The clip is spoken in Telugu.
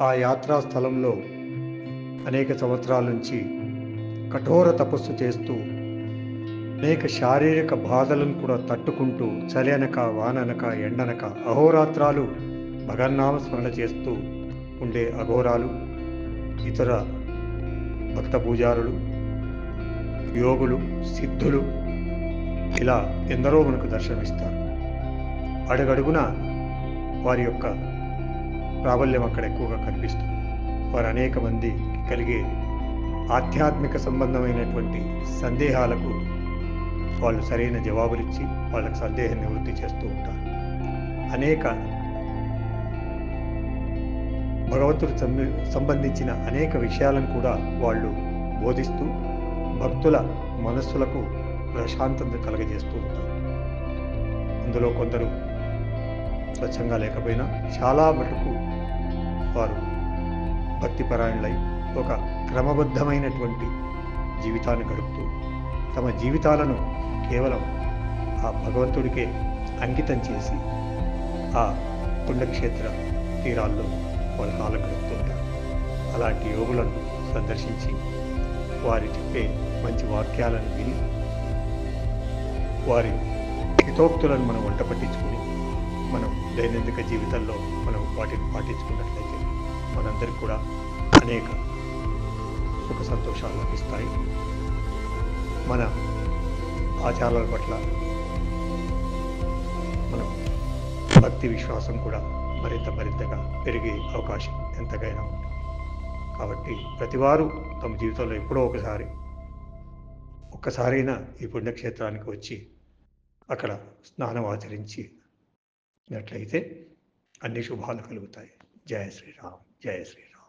ఆ యాత్రా స్థలంలో అనేక సంవత్సరాల నుంచి కఠోర తపస్సు చేస్తూ అనేక శారీరక బాధలను కూడా తట్టుకుంటూ చలి అనక వాననక ఎండనక అహోరాత్రాలు భగన్నామ స్మరణ చేస్తూ ఉండే అఘోరాలు, ఇతర భక్త పూజారులు, యోగులు, సిద్ధులు ఇలా ఎందరో మనకు దర్శనమిస్తారు. అడుగడుగున వారి యొక్క ప్రాబల్యం అక్కడ ఎక్కువగా కనిపిస్తుంది. వారు అనేక మంది కలిగే ఆధ్యాత్మిక సంబంధమైనటువంటి సందేహాలకు వాళ్ళు సరైన జవాబులిచ్చి వాళ్ళకి సందేహం నివృత్తి చేస్తూ ఉంటారు. అనేక భగవంతుడికి సంబంధించిన అనేక విషయాలను కూడా వాళ్ళు బోధిస్తూ భక్తుల మనస్సులకు ప్రశాంతత కలగజేస్తూ ఉంటారు. అందులో కొందరు స్వచ్ఛంగా లేకపోయినా చాలా మటుకు వారు భక్తిపరాయణులై ఒక క్రమబద్ధమైనటువంటి జీవితాన్ని గడుపుతూ తమ జీవితాలను కేవలం ఆ భగవంతుడికే అంకితం చేసి ఆ పుణ్యక్షేత్ర తీరాల్లో వాళ్ళ కాలం గడుపుతుంటారు. అలాంటి యోగులను సందర్శించి వారి చెప్పే మంచి వాక్యాలను విని వారి హితోక్తులను మనం వంట పట్టించుకుని మనం దైనందిక జీవితంలో మనం వాటిని పాటించుకున్నట్లయితే మనందరికీ కూడా అనేక సుఖ సంతోషాలు లభిస్తాయి. మన ఆచారాల పట్ల మనం భక్తి విశ్వాసం కూడా మరింతగా పెరిగే అవకాశం ఎంతకైనా ఉంది. కాబట్టి ప్రతివారు తమ జీవితంలో ఎప్పుడో ఒక్కసారైనా ఈ పుణ్యక్షేత్రానికి వచ్చి అక్కడ స్నానం ఆచరించినట్లయితే అన్ని శుభాలు కలుగుతాయి. జయ శ్రీరామ్, జయ శ్రీరామ్.